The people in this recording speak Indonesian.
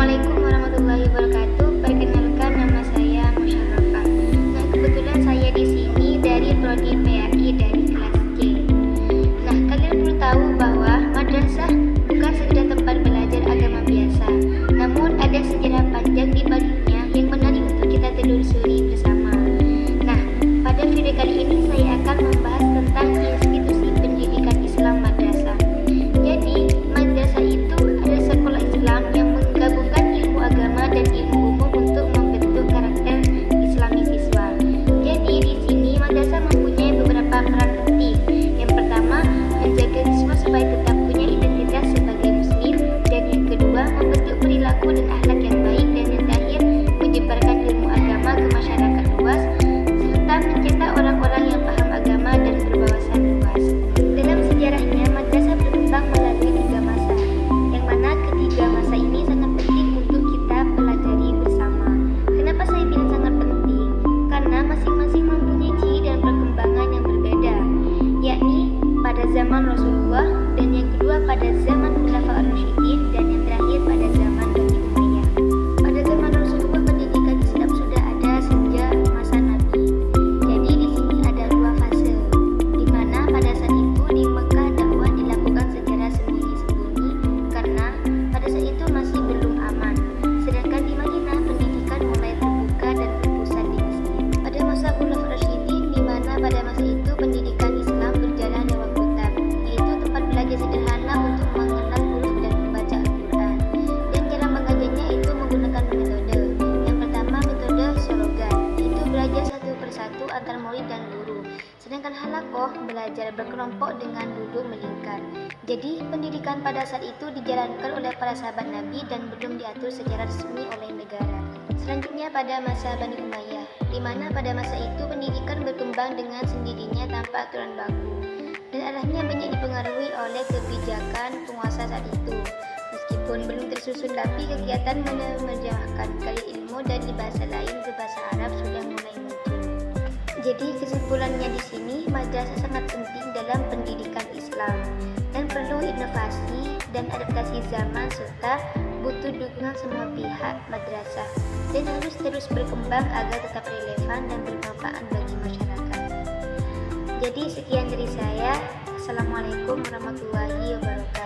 Assalamualaikum warahmatullahi wabarakatuh. Perkenalkan, nama saya Musyarrafah. Nah, kebetulan saya di sini dari Prodi PAI dari kelas C. Nah, kalian perlu tahu bahwa madrasah bukan sekedar tempat belajar agama biasa, namun ada sejarah panjang di baliknya yang menarik untuk kita telusuri bersama. Nah, pada video kali ini saya akan membahas tentang institusi pendidikan Islam madrasah. Jadi, madrasah itu ada sekolah Islam yang menggabungkan ilmu agama dan ilmu umum untuk membentuk karakter Islami siswa. Jadi di sini madrasah mempunyai beberapa peran penting. Yang pertama, menjaga siswa supaya tetap punya identitas sebagai muslim, dan yang kedua, membentuk perilaku dan akhlak yang baik, dan yang terakhir, menyebarkan ilmu agama ke masyarakat luas serta mencetak orang-orang yang paham agama dan berwawasan luas. Dalam sejarahnya, madrasah berkembang melalui tiga masa, yang mana ketiga masa ini sangat penting untuk kita pelajari bersama. Kenapa saya bilang sangat penting? Karena masing-masing mempunyai ciri dan perkembangan yang berbeda, yakni pada zaman Rasulullah, dan yang kedua pada zaman Khulafaur Rasyidin, dan yang terakhir pada zaman Bani Umayyah. Pada zaman Rasulullah, pendidikan Islam sudah ada sejak masa Nabi. Jadi di sini ada dua fase, di mana pada saat itu di Mekah dakwah dilakukan secara sembunyi-sembunyi karena pada saat itu masih belum aman. Sedangkan di Madinah pendidikan mulai terbuka dan berpusat di masjid. Pada masa Khulafaur Rasyidin, di mana pada masa itu pendidikan Islam berjalan lewat kitab, yaitu tempat belajar sederhana untuk mengenal huruf dan membaca Al-Quran. Dan cara mengajarnya itu menggunakan metode. Yang pertama, metode slogan, yaitu belajar satu persatu antar murid dan guru. Sedangkan halakoh, belajar berkelompok dengan duduk melingkar. Jadi pendidikan pada saat itu dijalankan oleh para sahabat Nabi dan belum diatur secara resmi oleh negara. Selanjutnya pada masa Bani Umayyah, di mana pada masa itu pendidikan berkembang dengan sendirinya tanpa aturan baku, dan arahnya banyak dipengaruhi oleh kebijakan penguasa saat itu. Meskipun belum tersusun rapi, kegiatan menerjemahkan karya ilmu dari bahasa lain ke bahasa Arab sudah mulai muncul. Jadi kesimpulannya di sini, madrasah sangat penting dalam pendidikan Islam dan perlu inovasi dan adaptasi zaman serta butuh dukungan semua pihak madrasah, dan harus terus berkembang agar tetap relevan dan bermanfaat bagi masyarakat. Jadi sekian dari saya. Assalamualaikum warahmatullahi wabarakatuh.